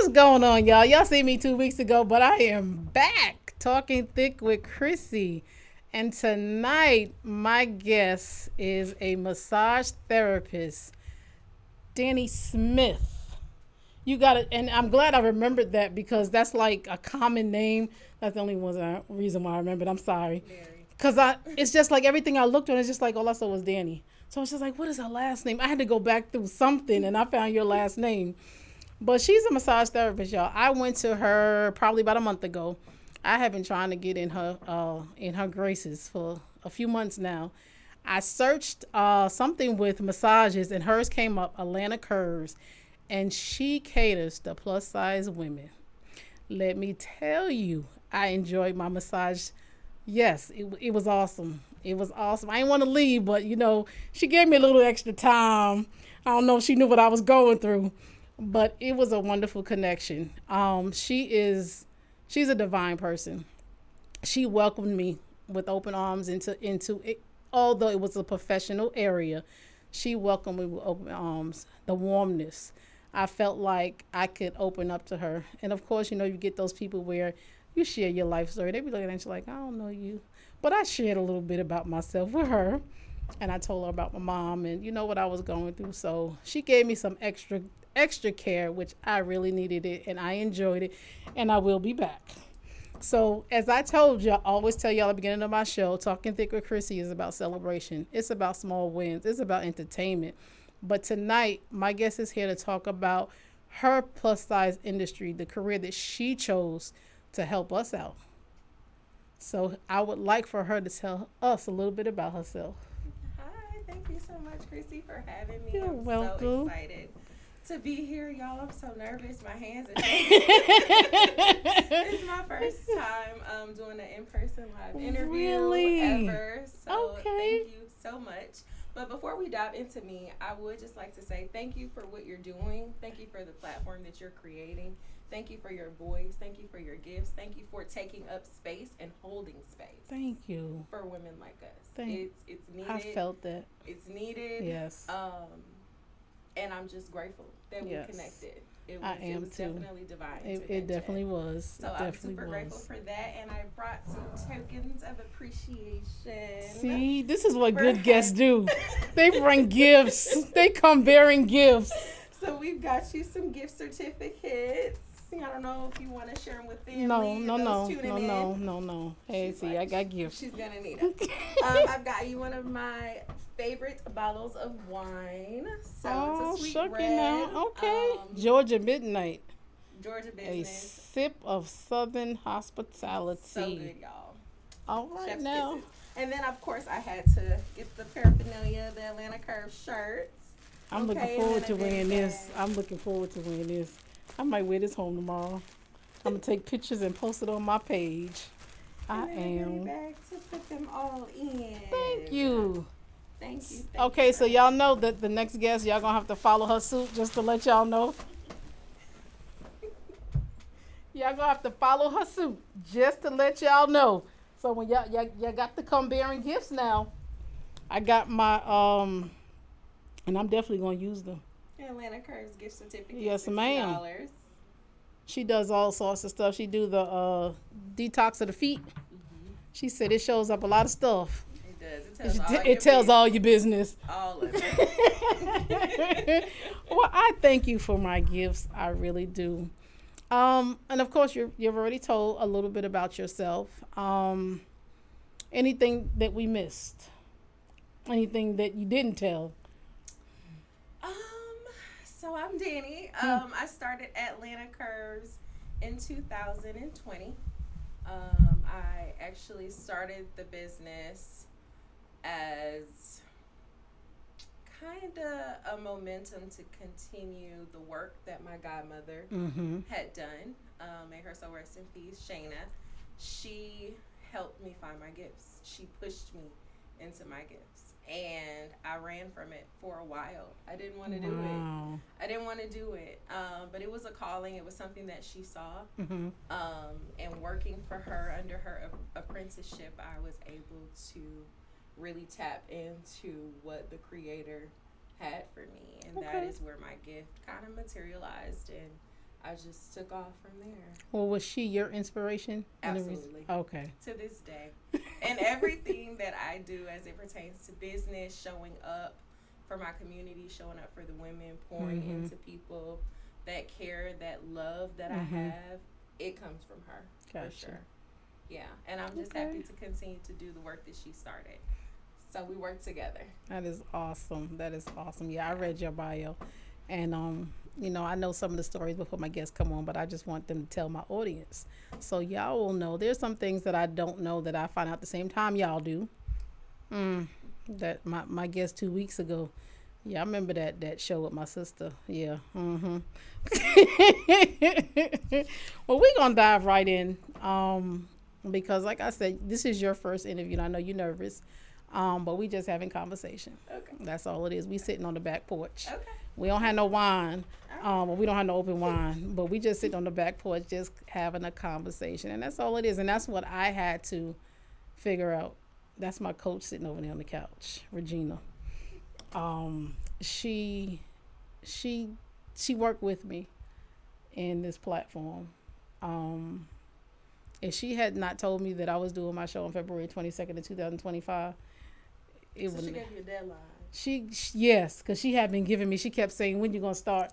What's going on, y'all? Y'all see me 2 weeks ago, but I am back talking thick with Chrissy. And tonight, my guest is a massage therapist, Danni Smith. You got it, and I'm glad I remembered that because that's like a common name. That's the only reason why I remembered. I'm sorry. Very. Because it's just like everything I looked on, it's just like all I saw was Danny. So it's just like, what is her last name? I had to go back through something, and I found your last name. But she's a massage therapist, y'all. I went to her probably about a month ago. I have been trying to get in her graces for a few months now. I searched something with massages, and hers came up, Atlanta Curves, and she caters to plus size women. Let me tell you, I enjoyed my massage. Yes, it was awesome. It was awesome. I didn't want to leave, but she gave me a little extra time. I don't know if she knew what I was going through, but it was a wonderful connection. She's a divine person. She welcomed me with open arms into it, although it was a professional area. She welcomed me with open arms. The warmness. I felt like I could open up to her. And of course, you get those people where you share your life story. They be looking at you like, I don't know you. But I shared a little bit about myself with her. And I told her about my mom and what I was going through. So she gave me some extra care, which I really needed it and I enjoyed it. And I will be back. So as I told you, I always tell y'all at the beginning of my show, Talking Thick with Chrissy is about celebration. It's about small wins. It's about entertainment. But tonight, my guest is here to talk about her plus size industry, the career that she chose to help us out. So I would like for her to tell us a little bit about herself. Hi, thank you so much, Chrissy, for having me. You're I'm welcome. so excited to be here, y'all. I'm so nervous. My hands are shaking. It's my first time doing an in-person live interview Really? ever. So Okay. thank you so much. But before we dive into me, I would just like to say thank you for what you're doing. Thank you for the platform that you're creating. Thank you for your voice. Thank you for your gifts. Thank you for taking up space and holding space. Thank you. For women like us. It's needed. I felt that. It's needed. Yes. And I'm just grateful that we connected. It was too. Definitely divine. It definitely was. So I'm super grateful for that, and I brought some tokens of appreciation. See, this is what good guests do. They bring gifts. They come bearing gifts. So we've got you some gift certificates. I don't know if you want to share them with family. No. Hey, She's see, I got gifts. She's gonna need them. I've got you one of my favorite bottles of wine. So it's a sweet red. Now. Okay. Georgia Midnight. Georgia A business. sip of Southern hospitality. So good, y'all. All right Chef's now. kisses. And then, of course, I had to get the paraphernalia, the Atlanta Curve shirts. I'm looking forward to wearing this. I might wear this home tomorrow. I'm going to take pictures and post it on my page. I am. Back to put them all in. Thank you. Thank you. Okay, so y'all know that the next guest, y'all going to have to follow her suit just to let y'all know. Y'all going to have to follow her suit just to let y'all know. So when y'all got to come bearing gifts now. I got my, and I'm definitely going to use them. Atlanta Curves gift certificate. Yes, ma'am. $60. She does all sorts of stuff. She do the detox of the feet. Mm-hmm. She said it shows up a lot of stuff. It does. It tells all your business. All of it. Well, I thank you for my gifts. I really do. And of course, you've already told a little bit about yourself. Anything that we missed? Anything that you didn't tell? So I'm Danni. I started Atlanta Curves in 2020. I actually started the business as kind of a momentum to continue the work that my godmother had done. May her soul rest in peace, Shayna. She helped me find my gifts. She pushed me into my gifts. And I ran from it for a while. I didn't want to do it. But it was a calling. It was something that she saw. And working for her under her apprenticeship, I was able to really tap into what the Creator had for me. And that is where my gift kind of materialized. And I just took off from there. Well, was she your inspiration? Absolutely. Okay. To this day. And everything that I do as it pertains to business, showing up for my community, showing up for the women, pouring into people, that care, that love that I have, it comes from her. Gotcha. For sure. Yeah. And I'm just happy to continue to do the work that she started. So we work together. That is awesome. That is awesome. Yeah, I read your bio. And I know some of the stories before my guests come on, but I just want them to tell my audience. So y'all will know. There's some things that I don't know that I find out at the same time y'all do. That my guest 2 weeks ago. Yeah, I remember that show with my sister. Yeah. Well, we're gonna dive right in. Because like I said, this is your first interview and I know you're nervous. But we just having conversation. Okay. That's all it is. We sitting on the back porch. Okay. We don't have no wine. We don't have no open wine. But we just sitting on the back porch just having a conversation. And that's all it is. And that's what I had to figure out. That's my coach sitting over there on the couch, Regina. She worked with me in this platform. If she had not told me that I was doing my show on February 22nd of 2025, so she gave you a deadline. Yes, because she had been giving me. She kept saying, "When you gonna start?"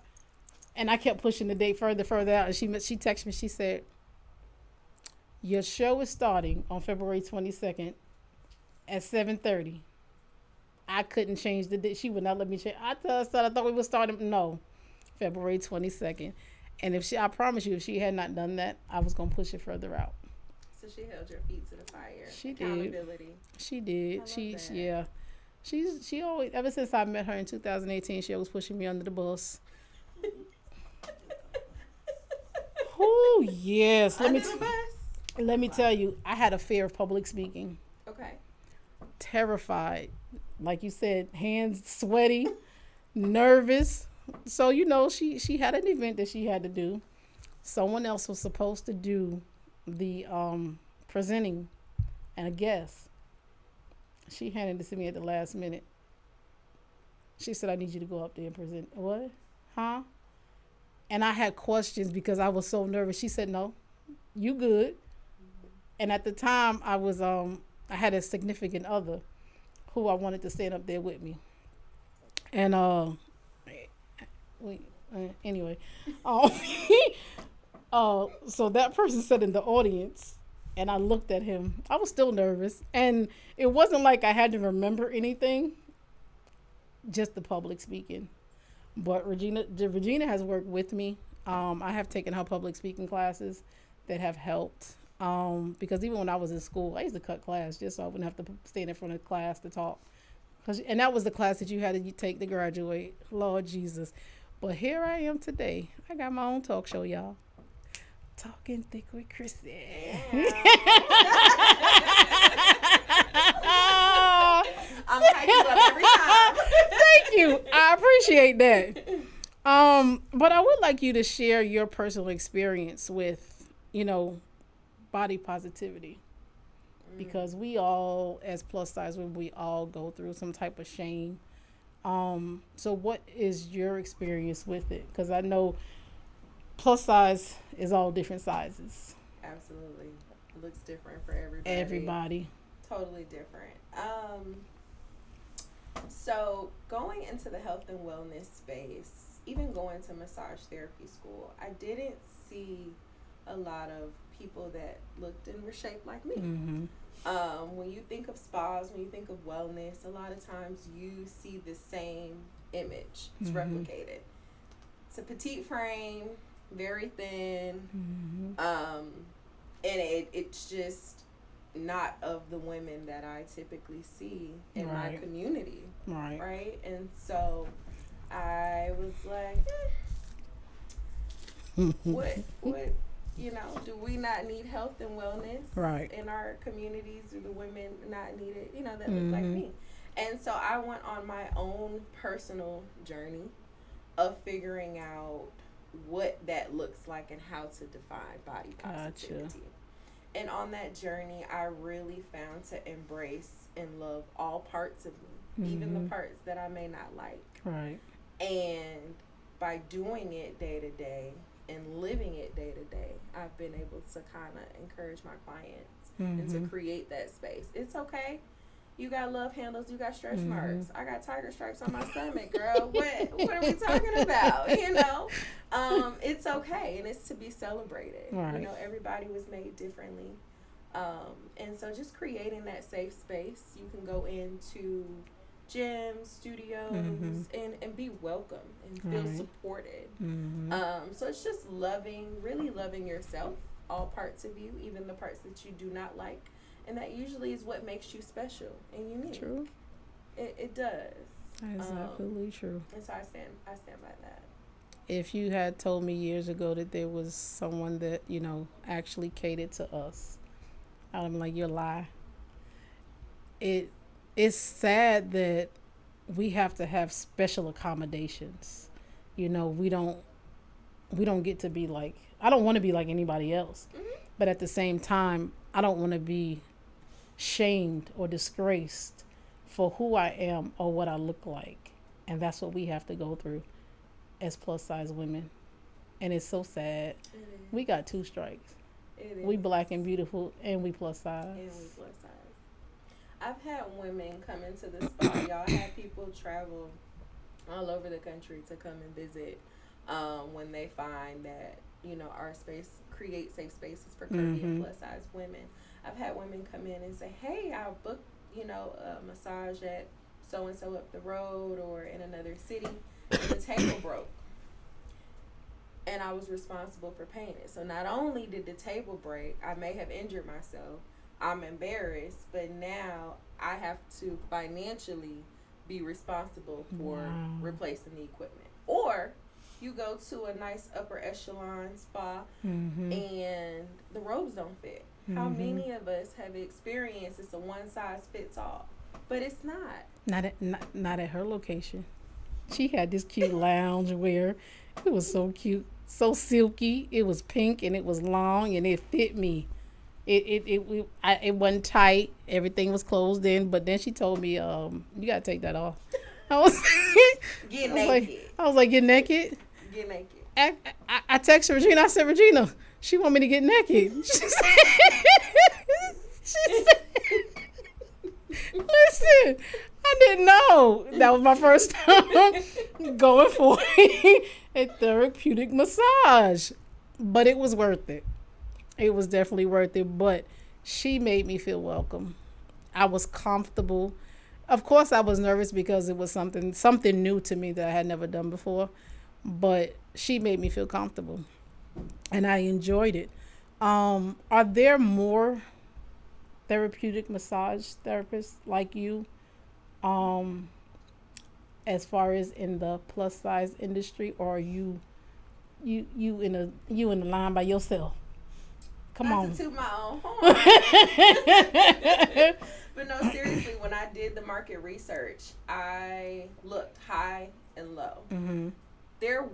And I kept pushing the date further out. And she texted me. She said, "Your show is starting on February 22nd at 7:30." I couldn't change the date. She would not let me change. I thought we would start. No, February 22nd. And I promise you, if she had not done that, I was gonna push it further out. So she held your feet to the fire. She Accountability. did. She did. Yeah. She always, ever since I met her in 2018, she always pushing me under the bus. Oh yes. Under the bus? Let me tell you, I had a fear of public speaking. Okay. Terrified, like you said, hands sweaty, nervous. So she had an event that she had to do. Someone else was supposed to do the presenting and a guest. She handed it to me at the last minute. She said, "I need you to go up there and present." What? Huh? And I had questions because I was so nervous. She said, "No, you good." And at the time, I had a significant other who I wanted to stand up there with me. And anyway, so that person sat in the audience, and I looked at him. I was still nervous, and it wasn't like I had to remember anything, just the public speaking. But Regina has worked with me. I have taken her public speaking classes that have helped. Because even when I was in school, I used to cut class just so I wouldn't have to stand in front of class to talk. And that was the class that you had to take to graduate. Lord Jesus. But here I am today. I got my own talk show, y'all. Talking Thick With Chrissy. Yeah. I'm hyped you up every time. Thank you. I appreciate that. But I would like you to share your personal experience with, body positivity. Because we all, as plus size women, we all go through some type of shame. So what is your experience with it? Because I know plus size is all different sizes. Absolutely. It looks different for everybody. Everybody. Totally different. So going into the health and wellness space, even going to massage therapy school, I didn't see a lot of people that looked and were shaped like me. Mm-hmm. When you think of spas, when you think of wellness, a lot of times you see the same image. It's replicated. It's a petite frame, very thin, and it's just not of the women that I typically see in my community. Right? And so I was like, what do we not need health and wellness in our communities? Do the women not need it, that look like me? And so I went on my own personal journey of figuring out what that looks like and how to define body positivity. Gotcha. And on that journey, I really found to embrace and love all parts of me, even the parts that I may not like. Right. And by doing it day to day, and living it day to day, I've been able to kind of encourage my clients and Mm-hmm. to create that space. It's okay. You got love handles. You got stretch Mm-hmm. marks. I got tiger stripes on my stomach, girl. What are we talking about? It's okay, and it's to be celebrated. Right. Everybody was made differently, and so just creating that safe space. You can go into gyms, Mm-hmm. studios, and be welcome and feel Right. supported. Mm-hmm. So it's just really loving yourself, all parts of you, even the parts that you do not like, and that usually is what makes you special and unique. True. It does. That is absolutely true. And so I stand by that. If you had told me years ago that there was someone that, actually catered to us, I'm like, you're lie. It it's sad that we have to have special accommodations. We don't get to be like, I don't want to be like anybody else. Mm-hmm. But at the same time, I don't want to be shamed or disgraced for who I am or what I look like. And that's what we have to go through as plus size women. And it's so sad. We got two strikes. We black and beautiful, and we plus size. And we plus size. I've had women come into the spa. Y'all had people travel all over the country to come and visit when they find that our space create safe spaces for curvy and plus size women. I've had women come in and say, "Hey, I'll book a massage at so and so up the road or in another city, and the table broke, and I was responsible for paying it. So not only did the table break, I may have injured myself. I'm embarrassed, but now I have to financially be responsible for replacing the equipment." Or you go to a nice upper echelon spa and the robes don't fit. How many of us have experienced it's a one size fits all? But it's not. Not at her location. She had this cute lounge wear. It was so cute, so silky. It was pink and it was long and it fit me. It wasn't tight. Everything was closed in. But then she told me, you gotta take that off. I was, Get I was naked. like, get naked. Get naked. I texted Regina. I said, Regina, she want me to get naked. She said, listen, I didn't know. That was my first time going for a therapeutic massage. But it was worth it. It was definitely worth it. But she made me feel welcome. I was comfortable. Of course, I was nervous because it was something new to me that I had never done before. But she made me feel comfortable. And I enjoyed it. Are there more therapeutic massage therapists like you, as far as in the plus size industry, or are you in the line by yourself? Come on. To toot my own horn. But no, seriously, when I did the market research, I looked high and low. Mm-hmm. There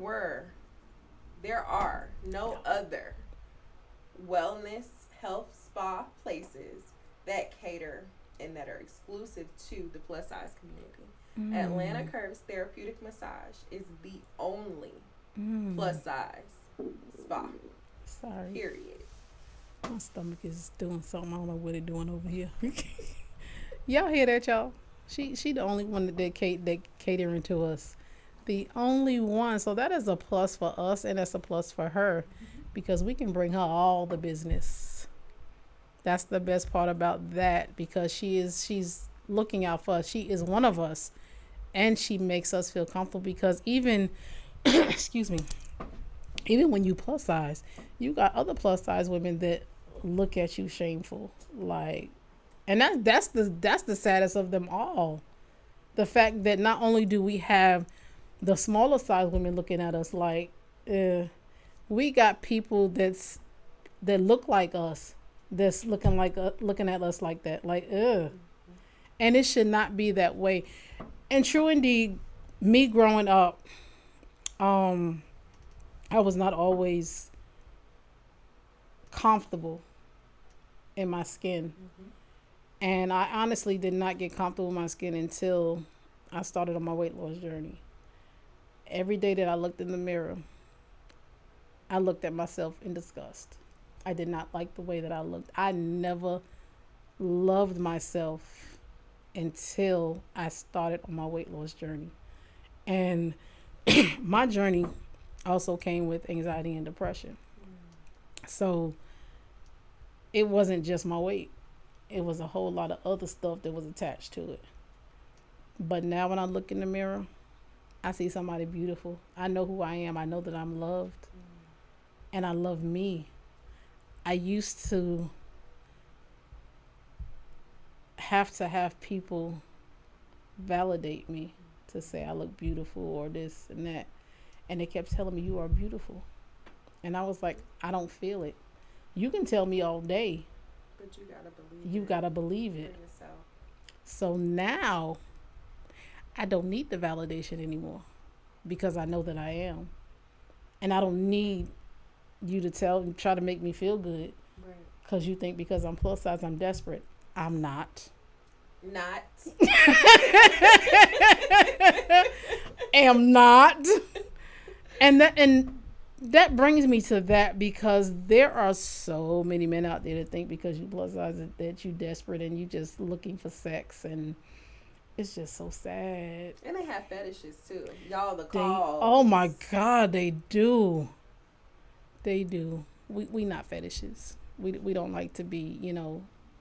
are no other wellness health spa places that cater and that are exclusive to the plus size community. Atlanta Curves Therapeutic Massage is the only plus size spa. Sorry. Period. My stomach is doing something. I don't know what it's doing over here. Y'all hear that, y'all? She the only one that catering to us. The only one. So that is a plus for us, and that's a plus for her, because we can bring her all the business. That's the best part about that, because she's looking out for us. She is one of us, and she makes us feel comfortable, because even excuse me, even when you plus size, you got other plus size women that look at you shameful, like, and that's the saddest of them all. The fact that not only do we have the smaller size women looking at us like, we got people that look like us, that's looking at us like that, like, and it should not be that way. And true indeed, me growing up, I was not always comfortable in my skin. And I honestly did not get comfortable in my skin until I started on my weight loss journey. Every day that I looked in the mirror, I looked at myself in disgust. I did not like the way that I looked. I never loved myself until I started on my weight loss journey. And my journey also came with anxiety and depression. So it wasn't just my weight. It was a whole lot of other stuff that was attached to it. But now when I look in the mirror, I see somebody beautiful. I know who I am. I know that I'm loved. And I love me. I used to have people validate me to say I look beautiful or this and that. And they kept telling me, you are beautiful. And I was like, I don't feel it. You can tell me all day. But you gotta believe it. You gotta believe it. Yourself. So now I don't need the validation anymore because I know that I am. And I don't need you to try to make me feel good. Right. Because you think because I'm plus size, I'm desperate. I'm not. Not. Am not. And that brings me to that because there are so many men out there that think because you plus size that you desperate and you just looking for sex, and it's just so sad. And they have fetishes too. Y'all the calls. Oh my God, they do. They do. We not fetishes. We don't like to be,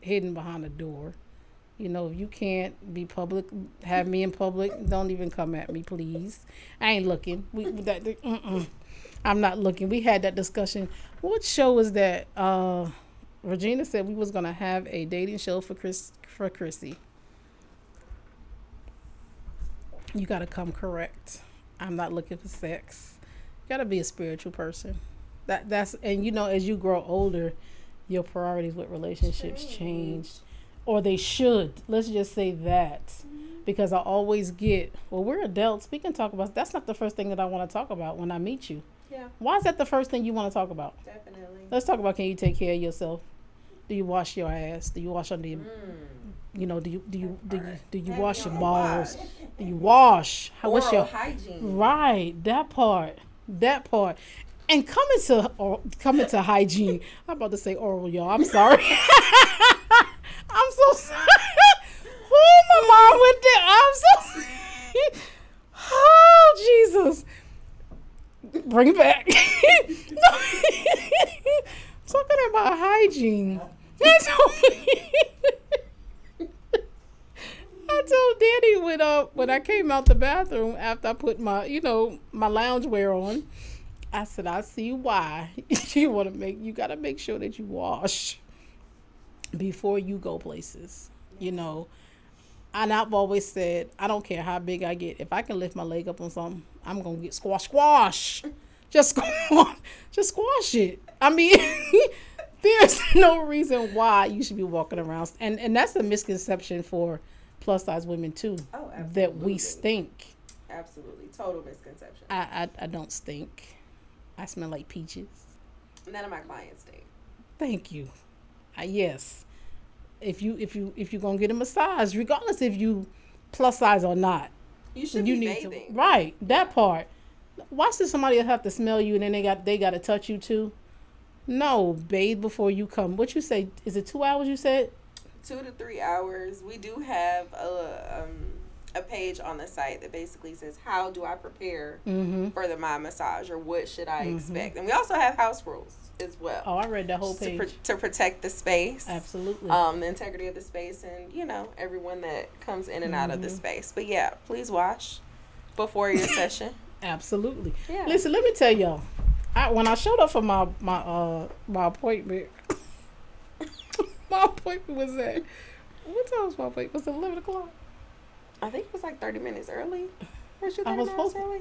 hidden behind a door. If you can't be public, have me in public, don't even come at me, please. I ain't looking. I'm not looking. We had that discussion. What show was that? Regina said we was going to have a dating show for Chrissy. You got to come correct. I'm not looking for sex. You got to be a spiritual person. That's as you grow older, your priorities with relationships change. Or they should. Let's just say that. Because I always get, well, we're adults. We can talk about, that's not the first thing that I want to talk about when I meet you. Yeah. Why is that the first thing you want to talk about? Definitely. Let's talk about, can you take care of yourself? Do you wash your ass? Do you wash under your, do you wash your balls? Do you wash? What's your hygiene? Right. That part. And coming to hygiene. I'm about to say oral, y'all. I'm sorry. I'm so sorry. Oh, my mom went there. I'm so sorry. Oh, Jesus. Bring it back. Talking about hygiene. I told Danny when I came out the bathroom after I put my loungewear on, I said, I see why you got to make sure that you wash before you go places, And I've always said, I don't care how big I get. If I can lift my leg up on something, I'm going to get squash. Just squash it. I mean, there's no reason why you should be walking around. And that's a misconception for plus size women too. Oh, absolutely. That we stink. Absolutely. Total misconception. I don't stink. I smell like peaches. None of my clients stink. Thank you. Yes. If you're gonna get a massage, regardless if you plus size or not, you should be bathing. Right. That part. Why should somebody have to smell you and then they got to touch you too? No, bathe before you come. What you say? Is it 2 hours? You said 2 to 3 hours. We do have a page on the site that basically says, how do I prepare for my massage, or what should I expect? And we also have house rules as well. Oh, I read that whole page. To protect the space. Absolutely. The integrity of the space and, everyone that comes in and out of the space. But yeah, please wash before your session. Absolutely. Yeah. Listen, let me tell y'all. When I showed up for my appointment, my appointment was at, what time was my appointment? Was it 11 o'clock? I think it was like 30 minutes early. Was you 30 minutes early?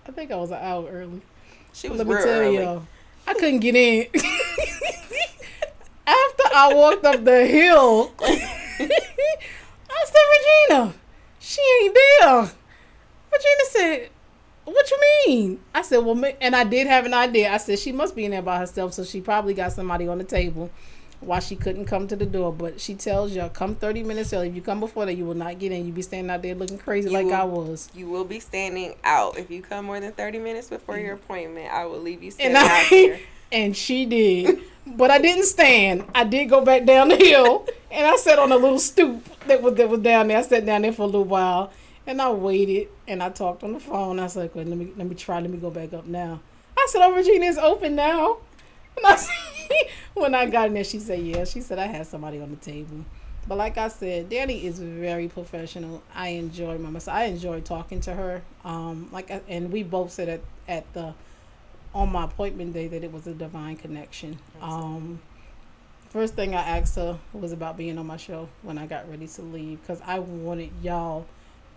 I think I was an hour early. She was real early. Y'all, I couldn't get in. After I walked up the hill, I said, Regina, she ain't there. Regina said, what you mean? I said, well, and I did have an idea. I said, she must be in there by herself, so she probably got somebody on the table. why she couldn't come to the door. But she tells y'all, come 30 minutes early. If you come before that, you will not get in. You be standing out there looking crazy I was. You will be standing out. If you come more than 30 minutes before your appointment, I will leave you standing out there. And she did. But I didn't stand. I did go back down the hill, and I sat on a little stoop that was down there. I sat down there for a little while, and I waited, and I talked on the phone. I was like, well, let me go back up now. I said, oh, Regina, it's open now. And I said, when I got in there, she said, yeah. She said, I had somebody on the table. But like I said, Danni is very professional. I enjoy I enjoy talking to her. And we both said on my appointment day that it was a divine connection. First thing I asked her was about being on my show when I got ready to leave, because I wanted y'all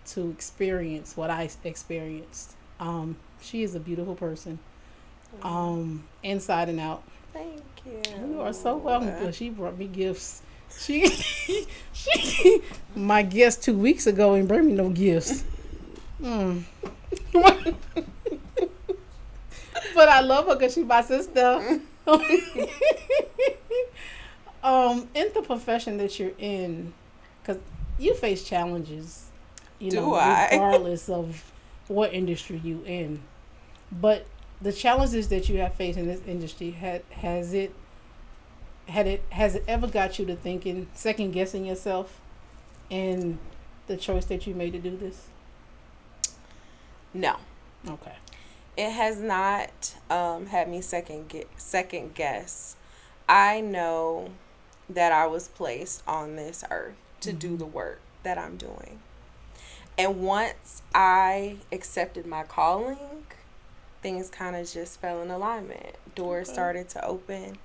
to experience what I experienced. She is a beautiful person, inside and out. Thank you. You are so welcome. She brought me gifts. She my guest 2 weeks ago and bring me no gifts. But I love her because she's my sister. In the profession that you're in, because you face challenges, regardless of what industry you in. But the challenges that you have faced in this industry, has it ever got you to thinking, second guessing yourself in the choice that you made to do this? No. Okay. It has not had me second guess. I know that I was placed on this earth to do the work that I'm doing. And once I accepted my calling, things kind of just fell in alignment. Doors started to open.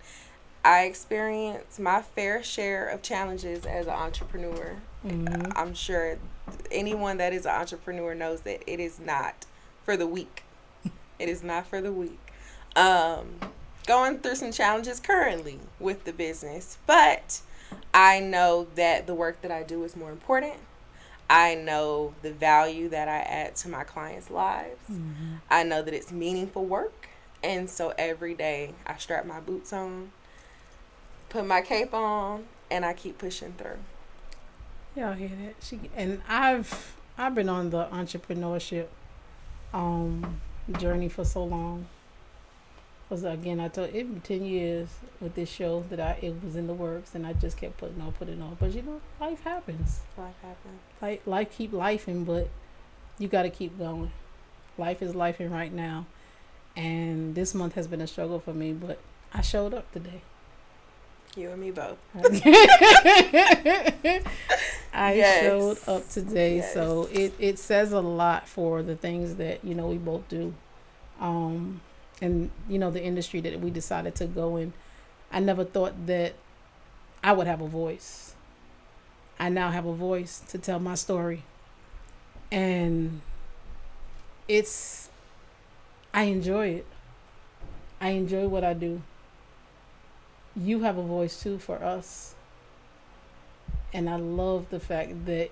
I experienced my fair share of challenges as an entrepreneur. I'm sure anyone that is an entrepreneur knows that it is not for the weak. It is not for the weak. Going through some challenges currently with the business, but I know that the work that I do is more important. I know the value that I add to my clients' lives. I know that it's meaningful work. And so every day I strap my boots on, put my cape on, and I keep pushing through. Yeah, I hear that. And I've been on the entrepreneurship journey for so long. Because again, I told it 10 years with this show that it was in the works, and I just kept putting on. But life happens. Life keep lifing, but you got to keep going. Life is lifing right now, and this month has been a struggle for me, but I showed up today. You and me both. I showed up today, so it says a lot for the things that we both do. And the industry that we decided to go in. I never thought that I would have a voice. I now have a voice to tell my story. And I enjoy it. I enjoy what I do. You have a voice too for us. And I love the fact that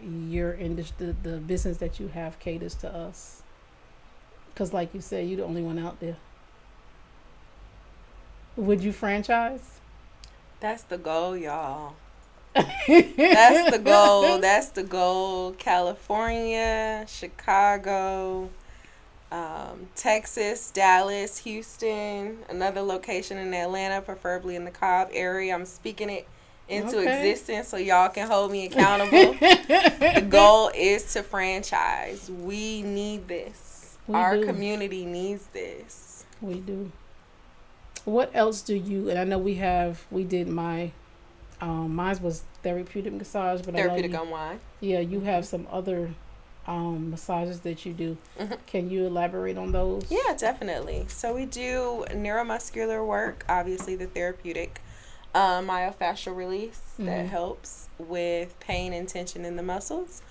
your industry, the business that you have, caters to us. Because like you said, you're the only one out there. Would you franchise? That's the goal, y'all. That's the goal. That's the goal. California, Chicago, Texas, Dallas, Houston, another location in Atlanta, preferably in the Cobb area. I'm speaking it into existence so y'all can hold me accountable. The goal is to franchise. We need this. Our community needs this. We do. What else do you, and I know we did mine was therapeutic massage, but therapeutic unwind. Yeah, you have some other massages that you do. Can you elaborate on those? Yeah, definitely. So we do neuromuscular work, obviously the therapeutic, myofascial release that helps with pain and tension in the muscles.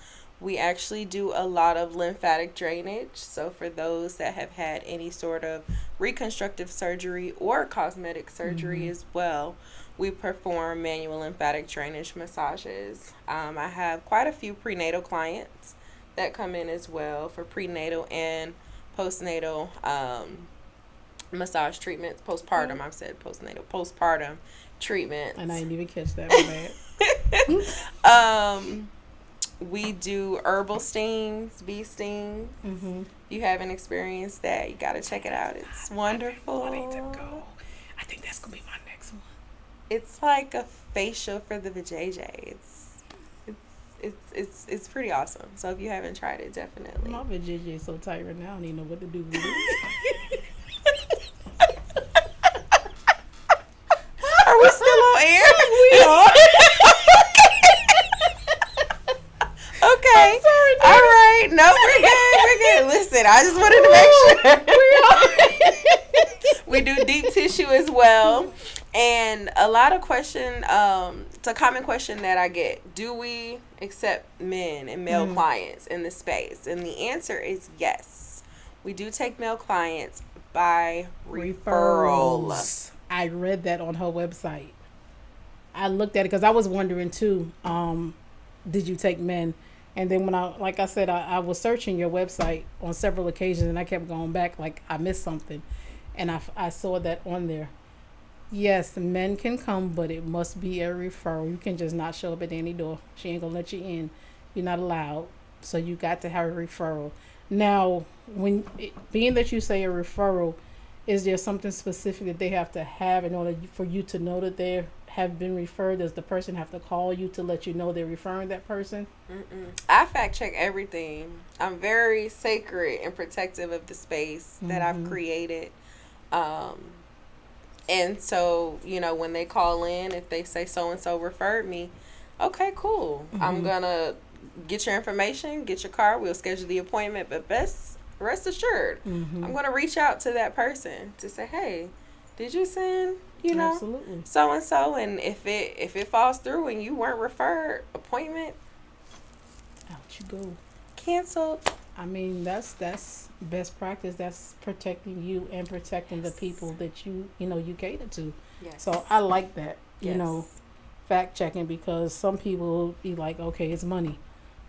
We actually do a lot of lymphatic drainage. So for those that have had any sort of reconstructive surgery or cosmetic surgery as well, we perform manual lymphatic drainage massages. I have quite a few prenatal clients that come in as well for prenatal and postnatal massage treatments, postpartum. I've said postpartum treatments. And I didn't even catch that, my bad. We do herbal stings, bee stings. Mm-hmm. If you haven't experienced that, you got to check it out. It's wonderful. I need to go. I think that's going to be my next one. It's like a facial for the vajayjay. It's pretty awesome. So if you haven't tried it, definitely. My vajayjay is so tight right now, I don't even know what to do with it. Are we still on air? We are. Okay. I'm sorry, all right. No, we're good. We're good. Listen, I just wanted to make sure. We do deep tissue as well. And a lot of it's a common question that I get. Do we accept men and male clients in this space? And the answer is yes. We do take male clients by referrals. I read that on her website. I looked at it because I was wondering too, did you take men? And then when I was searching your website on several occasions and I kept going back like I missed something. And I saw that on there. Yes, men can come, but it must be a referral. You can just not show up at any door. She ain't going to let you in. You're not allowed. So you got to have a referral. Now, being that you say a referral, is there something specific that they have to have in order for you to know that they have been referred? Does the person have to call you to let you know they're referring that person? I fact check everything. I'm very sacred and protective of the space that I've created. And so, when they call in, if they say so-and-so referred me, okay, cool. I'm going to get your information, get your card. We'll schedule the appointment. But rest assured, I'm going to reach out to that person to say, hey, did you send, Absolutely. so-and-so? And if it falls through and you weren't referred, appointment, out you go. Canceled. I mean, that's best practice. That's protecting you and protecting the people that you cater to. Yes. So I like that, Yes. Fact checking, because some people will be like, okay, it's money,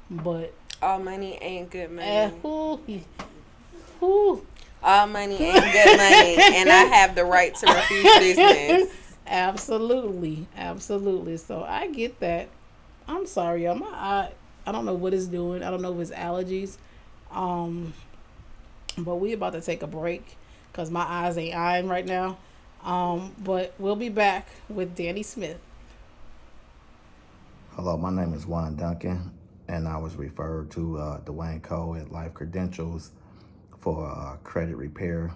but all money ain't good money. All money ain't good money, and I have the right to refuse business. Absolutely. So I get that. I'm sorry, y'all. My eye, I don't know what it's doing. I don't know if it's allergies. But we about to take a break because my eyes ain't eyeing right now. But we'll be back with Danni Smith. Hello, my name is Juan Duncan, and I was referred to Dwayne Cole at Life Credentials for credit repair.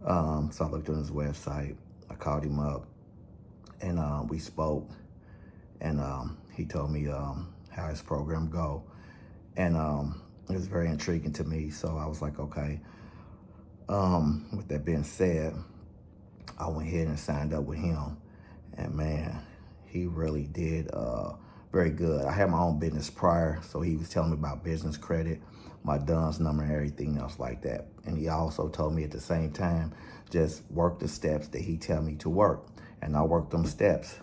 So I looked on his website. I called him up, and we spoke, and he told me how his program go, and it was very intriguing to me. So I was like, okay. With that being said, I went ahead and signed up with him, and man, he really did very good. I had my own business prior, so he was telling me about business credit, my DUNS number, and everything else like that. And he also told me at the same time, just work the steps that he tell me to work. And I worked them steps,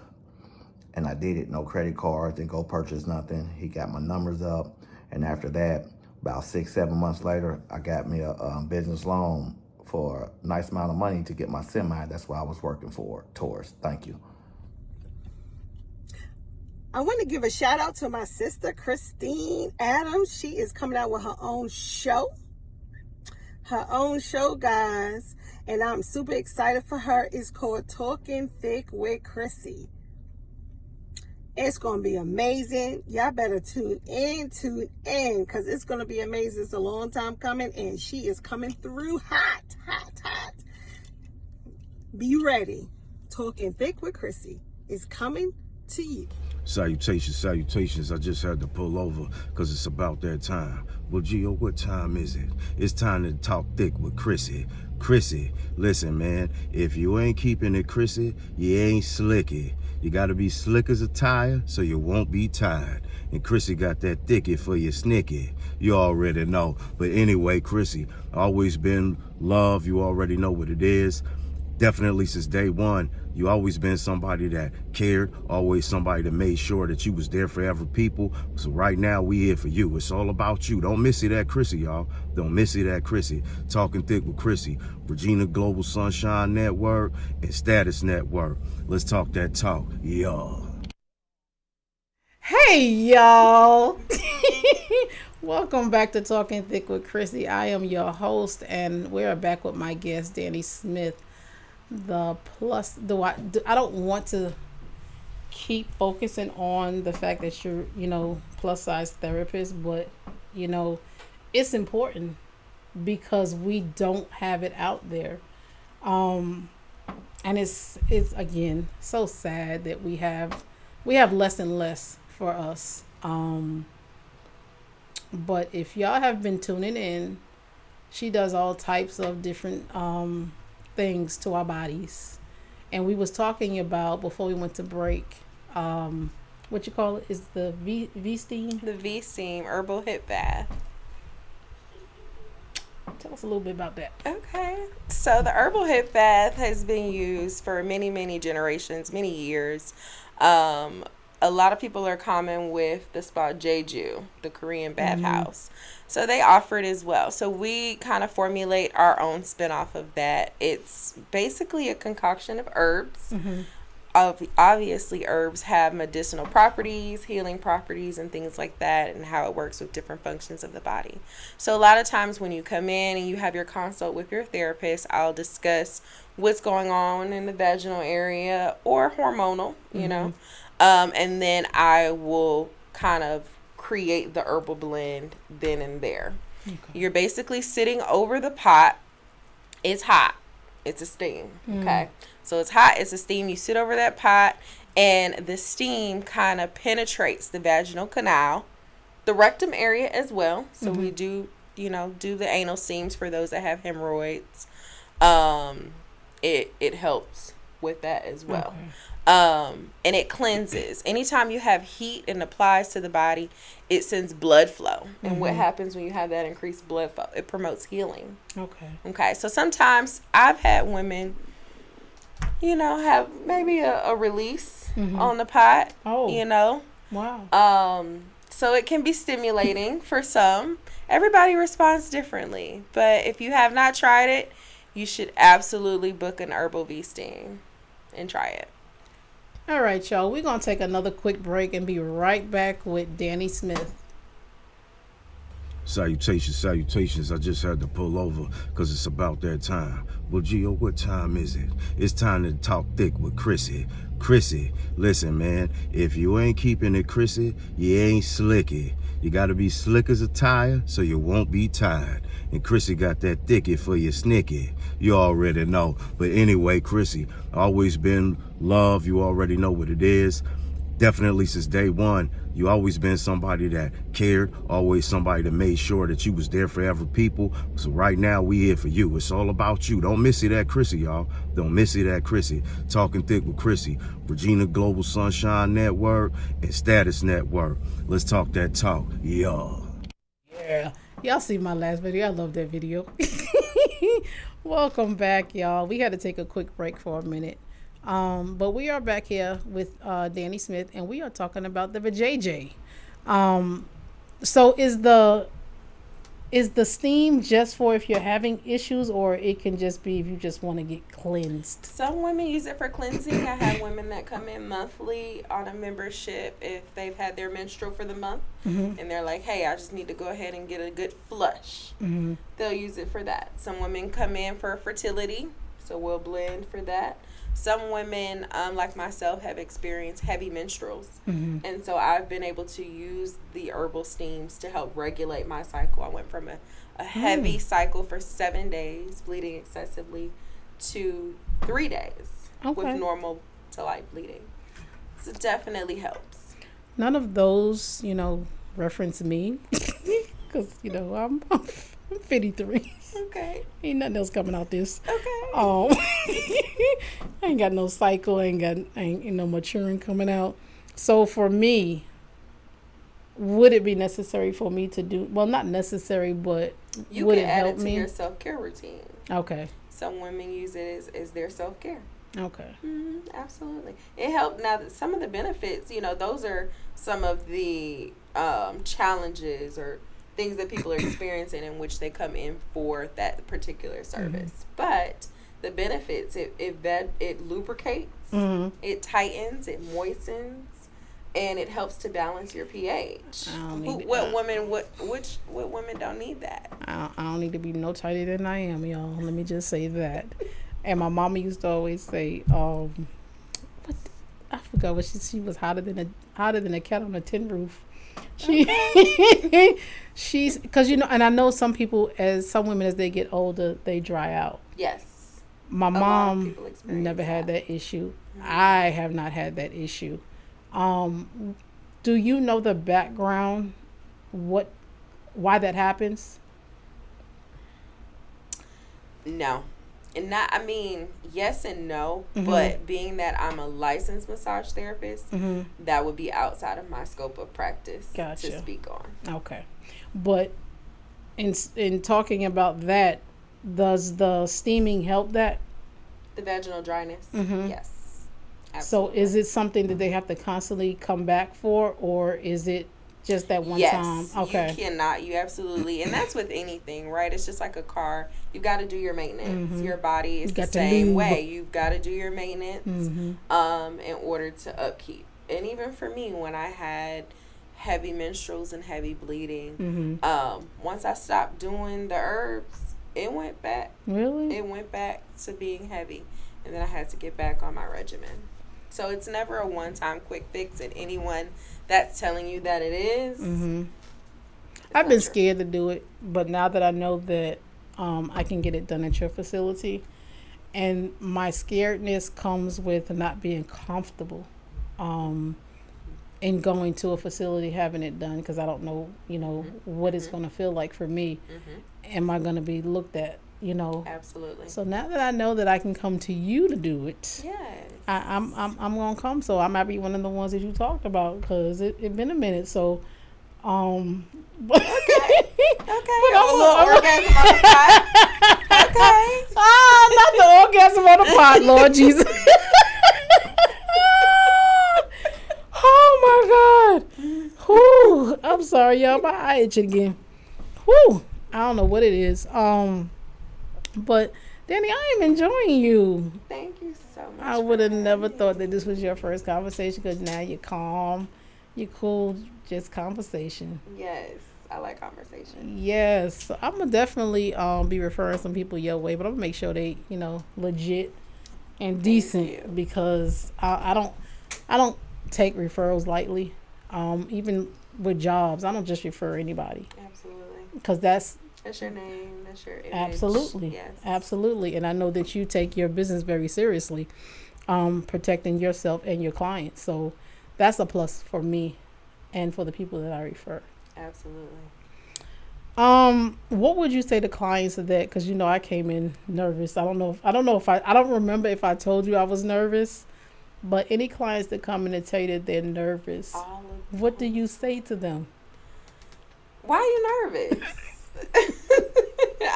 and I did it. No credit cards, didn't go purchase nothing. He got my numbers up, and after that, about 6-7 months later, I got me a business loan for a nice amount of money to get my semi. That's what I was working towards. Thank you. I want to give a shout out to my sister, Christine Adams. She is coming out with her own show. Guys. And I'm super excited for her. It's called Talking Thick with Chrissy. It's going to be amazing. Y'all better tune in, because it's going to be amazing. It's a long time coming, and she is coming through hot. Be ready. Talking Thick with Chrissy is coming to you. Salutations. I just had to pull over because it's about that time. Well, Gio, what time is it? It's time to talk thick with Chrissy. Chrissy, listen, man, if you ain't keeping it Chrissy, you ain't slicky. You got to be slick as a tire so you won't be tired. And Chrissy got that thicky for your snicky. You already know. But anyway, Chrissy, always been love. You already know what it is. Definitely since day one, you always been somebody that cared, always somebody that made sure that you was there for every people. So right now, we here for you. It's all about you. Don't miss it at Chrissy, y'all. Don't miss it at Chrissy. Talking Thick with Chrissy, Regina Global Sunshine Network, and Status Network. Let's talk that talk, y'all. Hey, y'all. Welcome back to Talking Thick with Chrissy. I am your host, and we're back with my guest, Danni Smith. I don't want to keep focusing on the fact that you're, plus size therapist, but, it's important because we don't have it out there. And it's again so sad that we have less and less for us. But if y'all have been tuning in, she does all types of different things to our bodies. And we was talking about, before we went to break, what you call it is the V-steam? The V-steam herbal hip bath. Tell us a little bit about that. Okay. So the herbal hip bath has been used for many, many generations, many years. A lot of people are common with the spa Jeju, the Korean bathhouse. So they offer it as well. So we kind of formulate our own spin-off of that. It's basically a concoction of herbs. Obviously, herbs have medicinal properties, healing properties, and things like that, and how it works with different functions of the body. So a lot of times when you come in and you have your consult with your therapist, I'll discuss what's going on in the vaginal area or hormonal, you know. And then I will kind of create the herbal blend then and there. Okay. You're basically sitting over the pot. It's hot. It's a steam. Okay. So it's hot. It's a steam. You sit over that pot, and the steam kind of penetrates the vaginal canal, the rectum area as well. So we do the anal steams for those that have hemorrhoids. It helps with that as well. Okay. And it cleanses. Anytime you have heat and applies to the body, it sends blood flow. And what happens when you have that increased blood flow? It promotes healing. Okay. So sometimes I've had women, have maybe a release on the pot. Wow. So it can be stimulating for some. Everybody responds differently. But if you have not tried it, you should absolutely book an herbal V-steam and try it. All right, y'all. We're going to take another quick break and be right back with Danni Smith. Salutations. I just had to pull over because it's about that time. Well, Gio, what time is it? It's time to talk thick with Chrissy. Chrissy, listen, man. If you ain't keeping it Chrissy, you ain't slicky. You got to be slick as a tire so you won't be tired. And Chrissy got that thicky for your snicky. You already know. But anyway, Chrissy, always been love. You already know what it is. Definitely since day one, you always been somebody that cared, always somebody that made sure that you was there for every people. So right now, we here for you. It's all about you. Don't miss it at Chrissy, y'all. Don't miss it at Chrissy. Talking Thick with Chrissy, Regina Global Sunshine Network, and Status Network. Let's talk that talk, y'all. Yeah. Y'all see my last video. I love that video. Welcome back, y'all. We had to take a quick break for a minute. But we are back here with Danni Smith, and we are talking about the vajayjay. So is the steam just for if you're having issues, or it can just be if you just want to get cleansed? Some women use it for cleansing. I have women that come in monthly on a membership if they've had their menstrual for the month, and they're like, hey, I just need to go ahead and get a good flush. They'll use it for that. Some women come in for fertility, so we'll blend for that. Some women, like myself, have experienced heavy menstruals. And so I've been able to use the herbal steams to help regulate my cycle. I went from a heavy cycle for 7 days, bleeding excessively, to 3 days with normal to light bleeding. So it definitely helps. None of those, reference me because, I'm 53. Okay. Ain't nothing else coming out this. Okay. I ain't got no cycle, ain't no maturing coming out. So for me, would it be necessary for me to do, well, not necessary, but You Would can it add help it to me? your self-care routine. Okay. Some women use it as their self-care. Okay. Absolutely. It helped. Now, some of the benefits, those are some of the challenges or things that people are experiencing in which they come in for that particular service. But the benefits, it lubricates, it tightens, it moistens, and it helps to balance your pH. I don't need What women don't need that? I don't need to be no tighter than I am, y'all. Let me just say that. And my mama used to always say, what I forgot what she was hotter than a cat on a tin roof. She's because and I know some women as they get older they dry out. Yes. My mom never had that issue. I have not had that issue. Do you know the background? Why that happens? No. And yes and no, but being that I'm a licensed massage therapist, that would be outside of my scope of practice to speak on. Okay. But in talking about that, does the steaming help that? The vaginal dryness? Yes. So Absolutely. is it something that they have to constantly come back for, or is it just that one time? Okay. You cannot. You absolutely. And that's with anything, right? It's just like a car. You got to do your maintenance. Your body is the same way. You've got to do your maintenance in order to upkeep. And even for me, when I had heavy menstruals and heavy bleeding, once I stopped doing the herbs, it went back. Really? It went back to being heavy. And then I had to get back on my regimen. So it's never a one-time quick fix, and anyone that's telling you that it is. I've been scared to do it, but now that I know that I can get it done at your facility, and my scaredness comes with not being comfortable in going to a facility having it done, because I don't know, what it's going to feel like for me. Am I going to be looked at? Absolutely. So now that I know that I can come to you to do it, yes, I'm gonna come. So I might be one of the ones that you talked about, because it been a minute. So okay. But a little orgasm on the pot. Okay. Not the orgasm on the pot, Lord Jesus. Oh my God. Whew. I'm sorry, y'all. My eye itching again. Whew. I don't know what it is. But Danni, I am enjoying you. Thank you so much. I would have never thought that this was your first conversation, because now you're calm, you're cool, just conversation. Yes, I like conversation. Yes, so I'm gonna definitely be referring some people your way, but I'm gonna make sure they legit and decent, because I don't take referrals lightly. Even with jobs, I don't just refer anybody. Absolutely. Because that's your name, that's your image. Absolutely. Yes. Absolutely. And I know that you take your business very seriously, protecting yourself and your clients. So that's a plus for me and for the people that I refer. Absolutely. What would you say to clients of that? Because I came in nervous. I don't remember if I told you I was nervous, but any clients that come in and tell you that they're nervous, what do you say to them? Why are you nervous?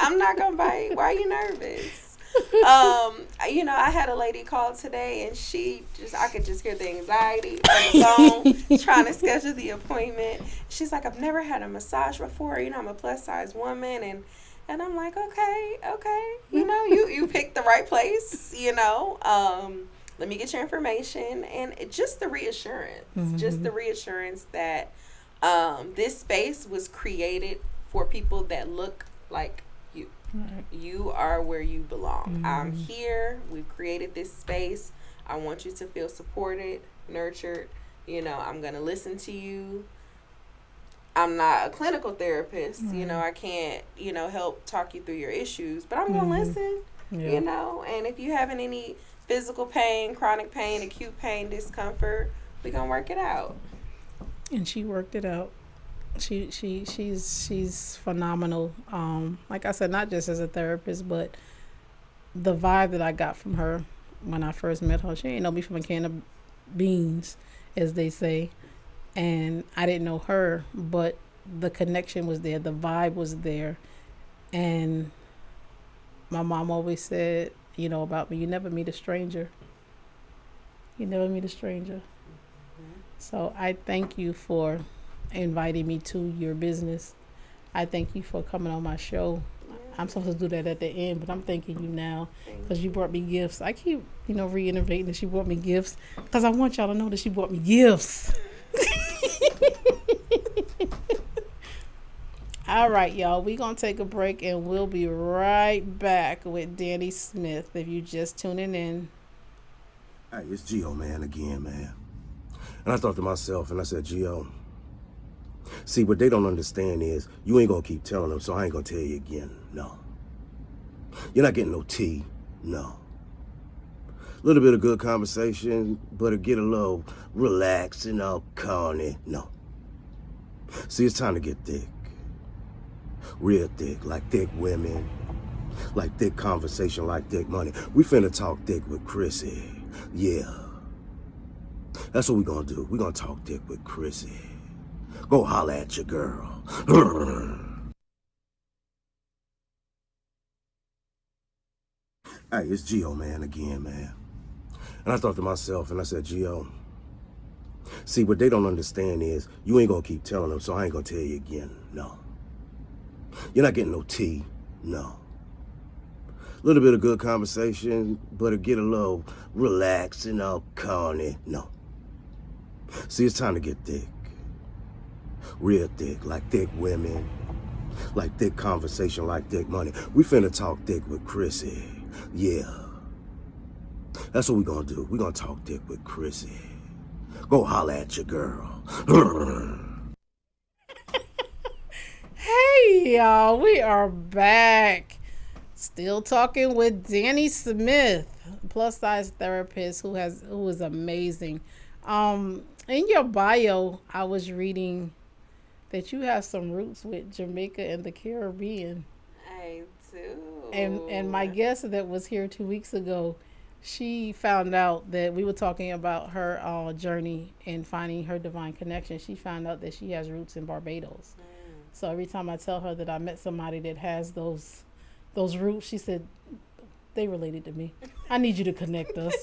I'm not gonna bite. Why are you nervous? I had a lady call today, and I could just hear the anxiety on the phone trying to schedule the appointment. She's like, I've never had a massage before. I'm a plus size woman, and I'm like, okay. You picked the right place. Let me get your information, and just the reassurance, that this space was created for people that look like you. Right. You are where you belong. I'm here. We've created this space. I want you to feel supported, nurtured. I'm going to listen to you. I'm not a clinical therapist. I can't, help talk you through your issues, but I'm going to listen, and if you having any physical pain, chronic pain, acute pain, discomfort, we're going to work it out. And she worked it out. She's phenomenal. Like I said, not just as a therapist, but the vibe that I got from her when I first met her, she ain't know me from a can of beans, as they say, and I didn't know her, but the connection was there, the vibe was there, And my mom always said, about me, you never meet a stranger. You never meet a stranger. So I thank you for inviting me to your business. I thank you for coming on my show. I'm supposed to do that at the end, but I'm thanking you now because you brought me gifts. I keep, reiterating that she brought me gifts because I want y'all to know that she brought me gifts. All right, y'all. We're going to take a break and we'll be right back with Danni Smith if you just tuning in. Hey, it's Gio, man, again, man. And I thought to myself, and I said, Gio, see, what they don't understand is you ain't going to keep telling them, so I ain't going to tell you again. No. You're not getting no tea. No. A little bit of good conversation, but it get a little relaxed and all corny. No. See, it's time to get thick. Real thick, like thick women, like thick conversation, like thick money. We finna talk thick with Chrissy. Yeah. That's what we gonna do. We gonna talk thick with Chrissy. Go holler at your girl. Hey, it's Gio, man, again, man. And I thought to myself, and I said, Gio, see, what they don't understand is you ain't gonna keep telling them, so I ain't gonna tell you again. No. You're not getting no tea. No. A little bit of good conversation, but it get a little relaxed and all corny. No. See, it's time to get thick. Real thick, like thick women, like thick conversation, like thick money. We finna talk thick with Chrissy. Yeah. That's what we gonna do. We gonna talk thick with Chrissy. Go holler at your girl. Hey, y'all. We are back. Still talking with Danni Smith, plus size therapist who is amazing. In your bio, I was reading that you have some roots with Jamaica and the Caribbean. I do. And my guest that was here 2 weeks ago, she found out that we were talking about her journey in finding her divine connection. She found out that she has roots in Barbados. So every time I tell her that I met somebody that has those roots, she said, they related to me. I need you to connect us.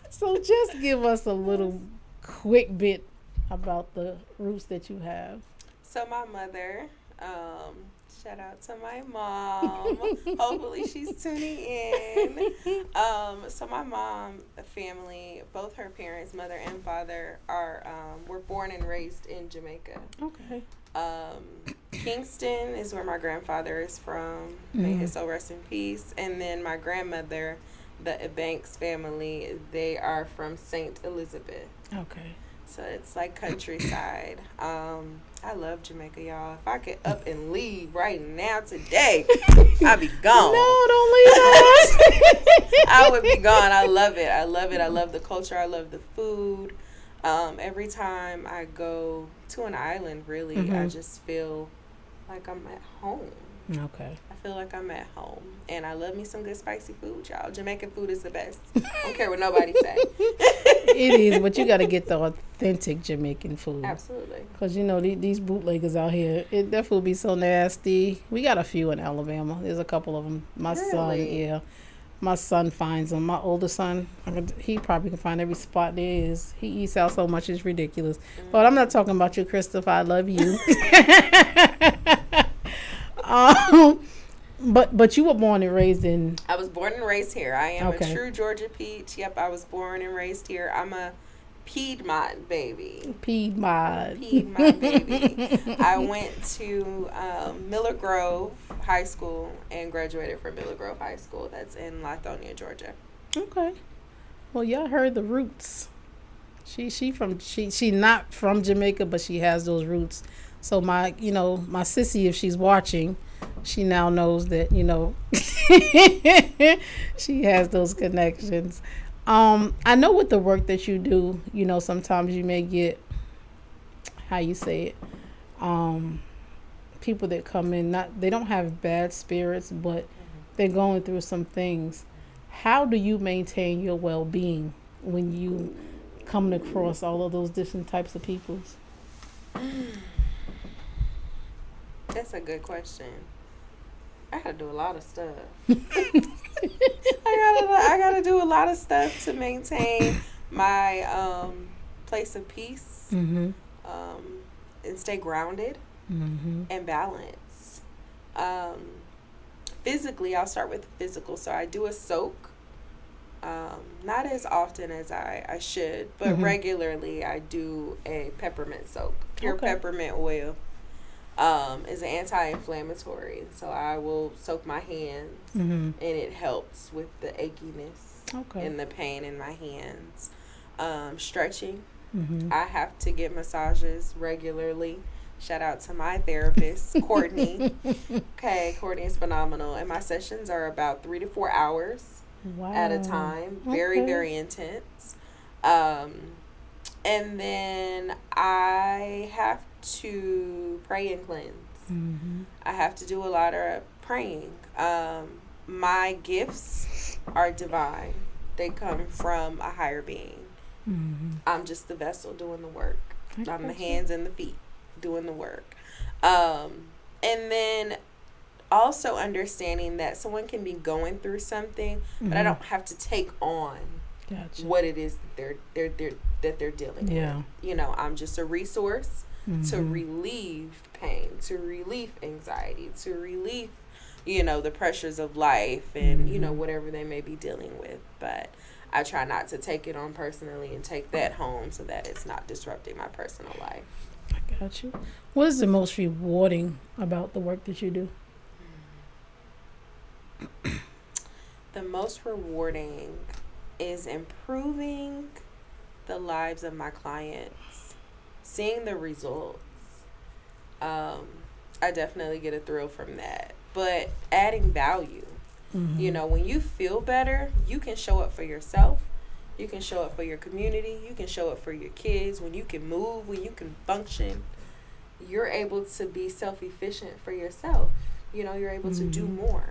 So just give us a little quick bit about the roots that you have. So my mother, shout out to my mom. Hopefully she's tuning in. So my mom, family, both her parents, mother and father, were born and raised in Jamaica. Okay. Kingston is where my grandfather is from. May his soul rest in peace. And then my grandmother, the Banks family, they are from St. Elizabeth. Okay. So it's like countryside. I love Jamaica, y'all. If I could up and leave right now today, I'd be gone. No, don't leave us. I would be gone. I love it. I love it. I love the culture. I love the food. Every time I go to an island, really, I just feel like I'm at home. Okay. I feel like I'm at home. And I love me some good spicy food, y'all. Jamaican food is the best. I don't care what nobody say. It is, but you got to get the authentic Jamaican food. Absolutely. Because, these bootleggers out here, that food be so nasty. We got a few in Alabama. There's a couple of them. My son finds them. My older son, he probably can find every spot there is. He eats out so much, it's ridiculous. But I'm not talking about you, Christopher. I love you. But you were born and raised in... I was born and raised here. I am a true Georgia peach. Yep, I was born and raised here. I'm a Piedmont baby. Piedmont baby. I went to Miller Grove High School and graduated from Miller Grove High School. That's in Lithonia, Georgia. Okay. Well, y'all heard the roots. She not from Jamaica, but she has those roots. So my sissy, if she's watching, she now knows that, she has those connections. I know with the work that you do, sometimes you may get, how you say it, people that come in, they don't have bad spirits, but they're going through some things. How do you maintain your well-being when you come across all of those different types of peoples? That's a good question. I gotta do a lot of stuff. I gotta do a lot of stuff to maintain my place of peace, Mm-hmm. and stay grounded Mm-hmm. and balanced. Um, Physically, I'll start with physical. So I do a soak. Not as often as I should, but Mhm. regularly I do a peppermint soak. Pure Okay. peppermint oil is an anti-inflammatory. So I will soak my hands, Mm-hmm. and it helps with the achiness Okay. and the pain in my hands. Stretching. Mm-hmm. I have to get massages regularly. Shout out to my therapist, Courtney. Okay, Courtney is phenomenal. And my sessions are about 3 to 4 hours Wow. at a time. Very, Okay. very intense. Um, and then I have to pray and cleanse. Mm-hmm. I have to do a lot of praying. My gifts are divine, they come from a higher being. Mm-hmm. I'm just the vessel doing the work. I I'm the got you. hands and the feet doing the work. And then also understanding that someone can be going through something, but I Mhm. don't have to take on Gotcha. what it is that they're dealing Yeah. with. You know, I'm just a resource to Mhm. relieve pain, to relieve anxiety, to relieve, the pressures of life and, Mhm. whatever they may be dealing with. But I try not to take it on personally and take that home so that it's not disrupting my personal life. I got you. What is the most rewarding about the work that you do? The most rewarding is improving the lives of my clients, seeing the results. I definitely get a thrill from that. But adding value, Mhm. when you feel better, you can show up for yourself. You can show up for your community. You can show up for your kids. When you can move, when you can function, you're able to be self-efficient for yourself. You're able to do Mhm. more.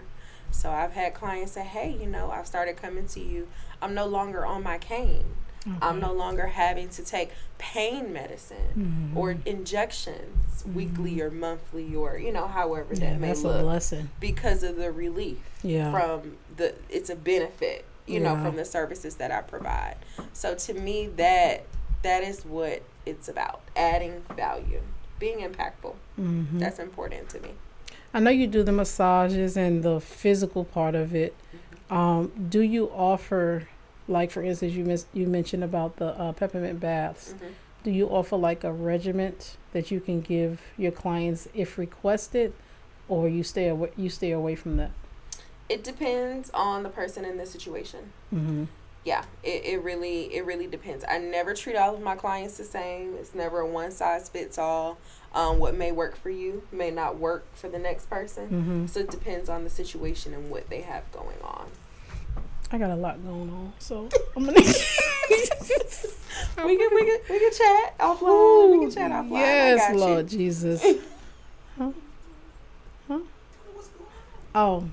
So I've had clients say, hey, I've started coming to you. I'm no longer on my cane. I'm Okay. no longer having to take pain medicine or Mhm. injections weekly or monthly or, however Yeah, that may that's a look, blessing. because of the relief Yeah. from it's a benefit, Yeah. from the services that I provide. So to me, that is what it's about, adding value, being impactful. Mhm. That's important to me. I know you do the massages and the physical part of it. Do you offer, like for instance, you mentioned about the peppermint baths. Mm-hmm. Do you offer like a regiment that you can give your clients if requested, or you stay away from that? It depends on the person and the situation. Mm-hmm. Yeah, it really depends. I never treat all of my clients the same. It's never a one size fits all. What may work for you may not work for the next person. Mm-hmm. So it depends on the situation and what they have going on. I got a lot going on, so I'm gonna. We can chat offline. We can chat offline. Yes, I got Lord you. Jesus. Huh? Huh? Oh,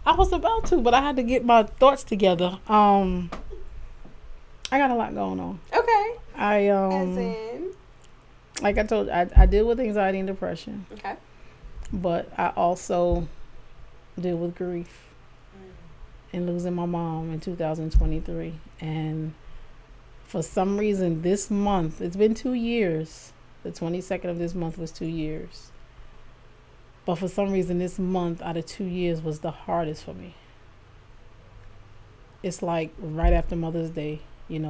I was about to, but I had to get my thoughts together. I got a lot going on. Okay. I As in. like I told you, I deal with anxiety and depression, Okay. but I also deal with grief and losing my mom in 2023. And for some reason, this month, it's been 2 years. The 22nd of this month was 2 years. But for some reason, this month out of 2 years was the hardest for me. It's like right after Mother's Day,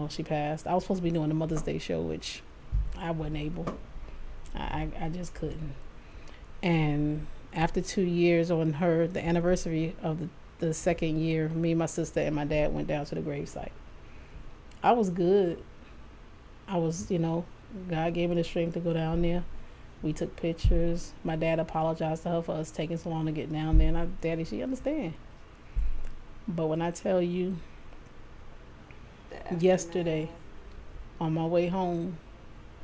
she passed. I was supposed to be doing the Mother's Day show, which I wasn't able. I just couldn't. And after 2 years on the anniversary of the second year, me, my sister, and my dad went down to the gravesite. I was good. I was, God gave me the strength to go down there. We took pictures. My dad apologized to her for us taking so long to get down there. And Daddy, she understand. But when I tell you, yesterday, on my way home,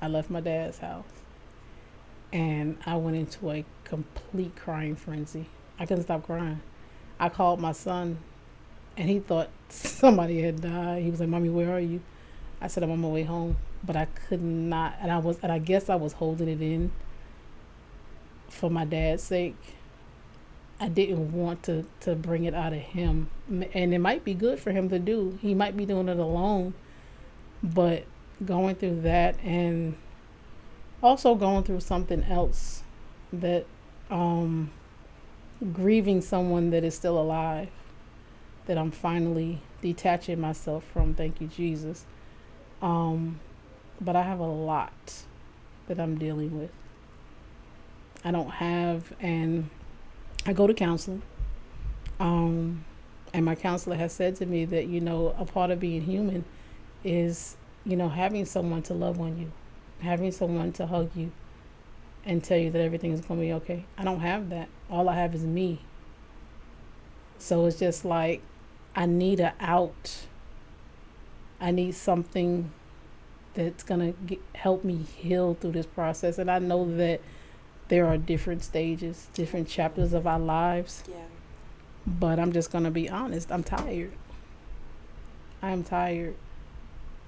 I left my dad's house. And I went into a complete crying frenzy. I couldn't stop crying. I called my son, and he thought somebody had died. He was like, "Mommy, where are you?" I said, "I'm on my way home," but I could not. And I guess I was holding it in for my dad's sake. I didn't want to bring it out of him. And it might be good for him to do. He might be doing it alone. But going through that and also going through something else that grieving someone that is still alive, that I'm finally detaching myself from. Thank you, Jesus. But I have a lot that I'm dealing with. I don't have, and I go to counseling. And my counselor has said to me that, a part of being human is, having someone to love on you, having someone to hug you and tell you that everything is going to be okay. I don't have that. All I have is me. So it's just like, I need an out. I need something that's going to help me heal through this process. And I know that there are different stages, different chapters of our lives. Yeah. But I'm just going to be honest. I'm tired. I'm tired.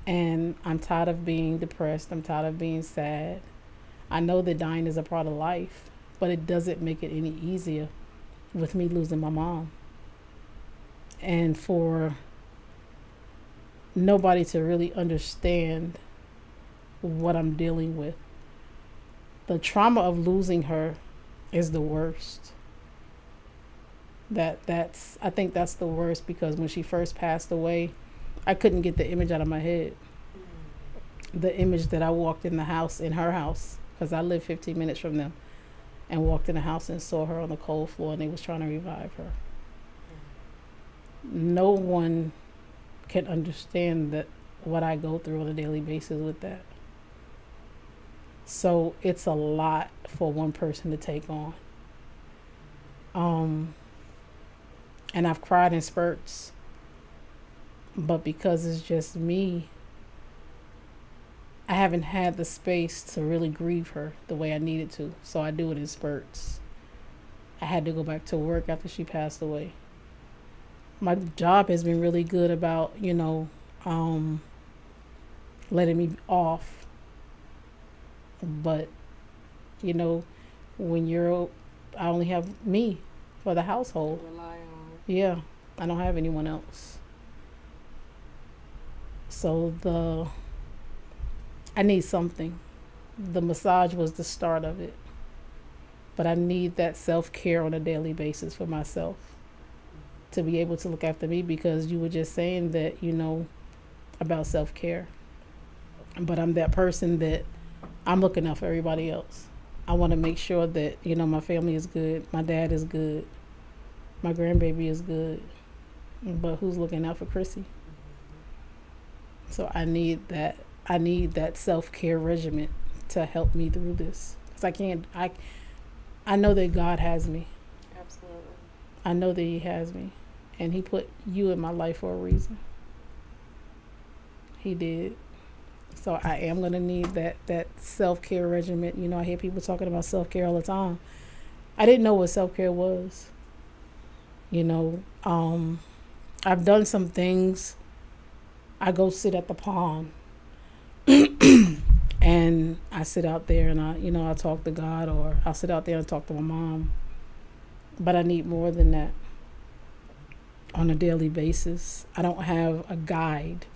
And I'm tired of being depressed. I'm tired of being sad. I know that dying is a part of life, but it doesn't make it any easier with me losing my mom. And for nobody to really understand what I'm dealing with. The trauma of losing her is the worst. I think that's the worst, because when she first passed away, I couldn't get the image out of my head. The image that I walked in her house, because I lived 15 minutes from them, and walked in the house and saw her on the cold floor, and they was trying to revive her. No one can understand that what I go through on a daily basis with that. So it's a lot for one person to take on. And I've cried in spurts, but because it's just me, I haven't had the space to really grieve her the way I needed to. So I do it in spurts. I had to go back to work after she passed away. My job has been really good about, letting me off. But, when I only have me for the household. Rely on. Yeah, I don't have anyone else. So I need something. The massage was the start of it. But I need that self-care on a daily basis for myself to be able to look after me, because you were just saying that, about self-care. But I'm that person that I'm looking out for everybody else. I want to make sure that, my family is good. My dad is good. My grandbaby is good. But who's looking out for Chrissy? So I need that self-care regimen to help me through this. Because I know that God has me. Absolutely. I know that He has me. And He put you in my life for a reason. He did. So I am going to need that self-care regimen. I hear people talking about self-care all the time. I didn't know what self-care was. I've done some things. I go sit at the pond and I sit out there and I talk to God, or I'll sit out there and talk to my mom. But I need more than that on a daily basis. I don't have a guide.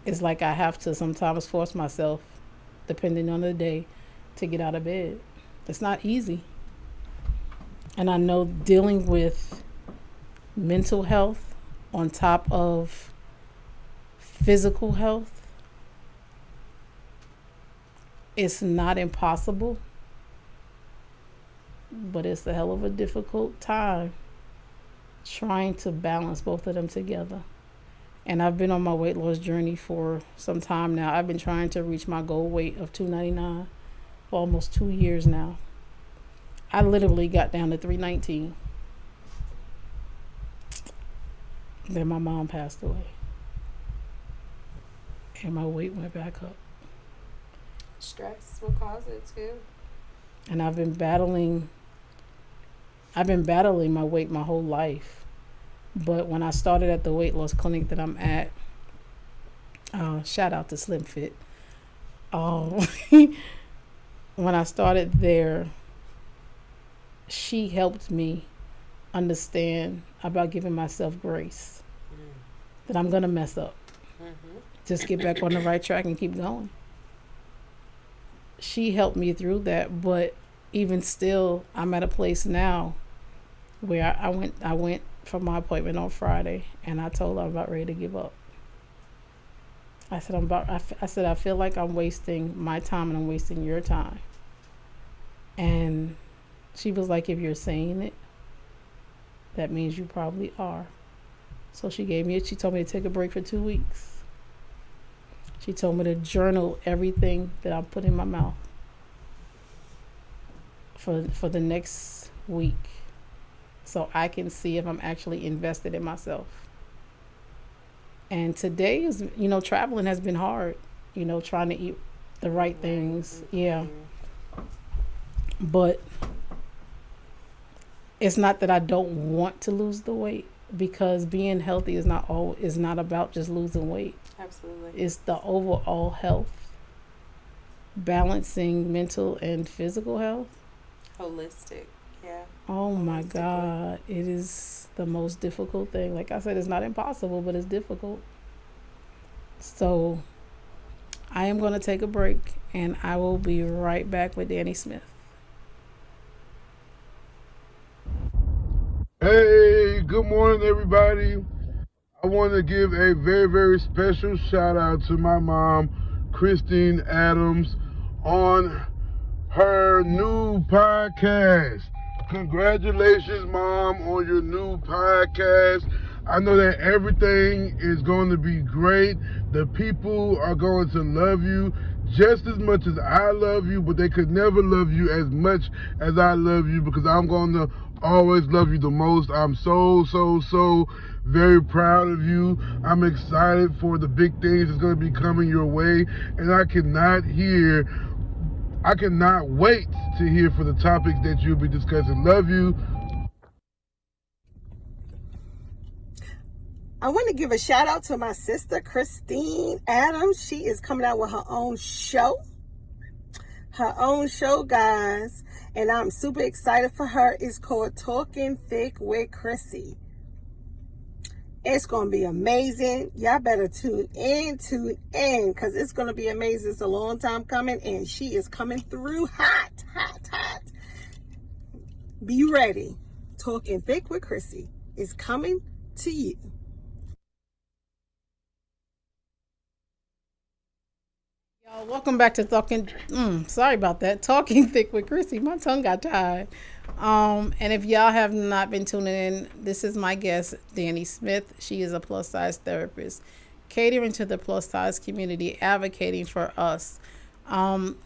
It's like I have to sometimes force myself, depending on the day, to get out of bed. It's not easy. And I know dealing with mental health on top of physical health, it's not impossible, but it's a hell of a difficult time trying to balance both of them together. And I've been on my weight loss journey for some time now. I've been trying to reach my goal weight of 299 for almost 2 years now. I literally got down to 319. Then my mom passed away. And my weight went back up. Stress will cause it too. And I've been battling my weight my whole life. But when I started at the weight loss clinic that I'm at, shout out to Slim Fit. When I started there, she helped me understand about giving myself grace, that I'm gonna mess up. Just get back on the right track and keep going. She helped me through that, but even still, I'm at a place now where I went for my appointment on Friday, and I told her I'm about ready to give up. I said I feel like I'm wasting my time and I'm wasting your time. And she was like, if you're saying it, that means you probably are. So she told me to take a break for 2 weeks. She told me to journal everything that I put in my mouth for the next week, so I can see if I'm actually invested in myself. And today is, traveling has been hard, trying to eat the right things. Yeah. But it's not that I don't want to lose the weight, because being healthy is not about just losing weight. Absolutely. It's the overall health, balancing mental and physical health. Holistic. Yeah. Oh my God. It is the most difficult thing. Like I said, it's not impossible, but it's difficult. So I am going to take a break, and I will be right back with Danni Smith. Hey, good morning, everybody. I want to give a very, very special shout out to my mom, Christine Adams, on her new podcast. Congratulations, Mom, on your new podcast. I know that everything is going to be great. The people are going to love you just as much as I love you, but they could never love you as much as I love you, because I'm going to always love you the most. I'm so, so, so very proud of you. I'm excited for the big things that's going to be coming your way, and I cannot wait to hear for the topics that you'll be discussing. Love you. I want to give a shout out to my sister, Christine Adams. She is coming out with her own show. Guys. And I'm super excited for her. It's called Talking Thick with Chrissy. It's going to be amazing. Y'all better tune in, because it's going to be amazing. It's a long time coming, and she is coming through hot. Be ready. Talking Thick with Chrissy is coming to you. Y'all, welcome back to Talking Thick with Chrissy. My tongue got tied. And if y'all have not been tuning in, this is my guest, Danni Smith. She is a plus size therapist, catering to the plus size community, advocating for us.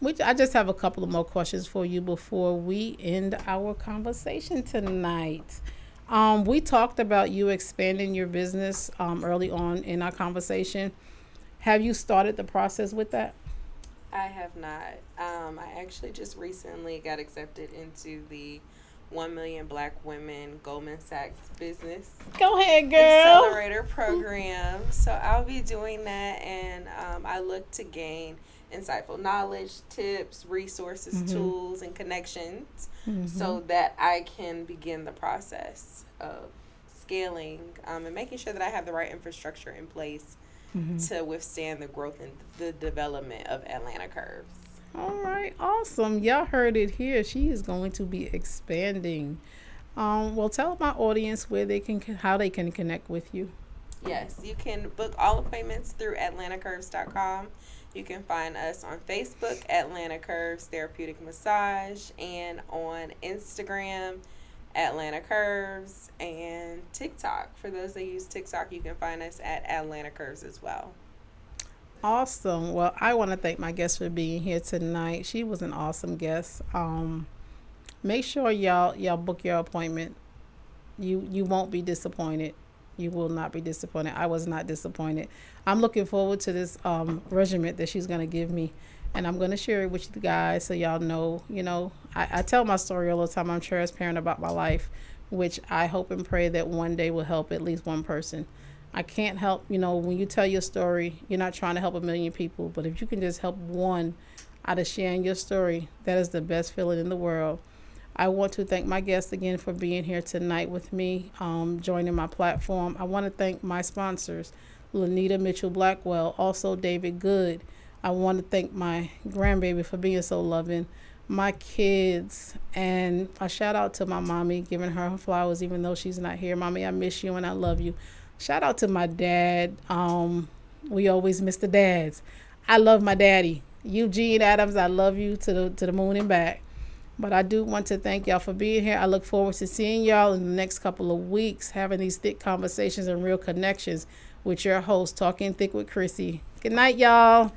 Which I just have a couple of more questions for you before we end our conversation tonight. We talked about you expanding your business early on in our conversation. Have you started the process with that? I have not. I actually just recently got accepted into the 1 Million Black Women Goldman Sachs Business Go ahead, girl. Accelerator Program. So I'll be doing that, and I look to gain insightful knowledge, tips, resources, tools, and connections so that I can begin the process of scaling and making sure that I have the right infrastructure in place to withstand the growth and the development of Atlanta Curves. All right, awesome. Y'all heard it here. She is going to be expanding. Well, tell my audience how they can connect with you. Yes, you can book all appointments through atlantacurves.com. You can find us on Facebook, Atlanta Curves Therapeutic Massage, and on Instagram, Atlanta Curves, and TikTok. For those that use TikTok, you can find us at Atlanta Curves as well. Awesome. Well, I want to thank my guest for being here tonight. She was an awesome guest. Make sure y'all book your appointment. You won't be disappointed. You will not be disappointed. I was not disappointed. I'm looking forward to this regimen that she's going to give me, and I'm going to share it with you guys so y'all know. I tell my story all the time. I'm transparent about my life, which I hope and pray that one day will help at least one person. I can't help, when you tell your story, you're not trying to help a million people, but if you can just help one out of sharing your story, that is the best feeling in the world. I want to thank my guests again for being here tonight with me, joining my platform. I want to thank my sponsors, Lanita Mitchell Blackwell, also David Good. I want to thank my grandbaby for being so loving, my kids, and a shout out to my mommy, giving her flowers even though she's not here. Mommy, I miss you and I love you. Shout out to my dad. We always miss the dads. I love my daddy, Eugene Adams. I love you to the moon and back. But I do want to thank y'all for being here. I look forward to seeing y'all in the next couple of weeks, having these thick conversations and real connections with your host, Talking Thick with Chrissy. Good night, y'all.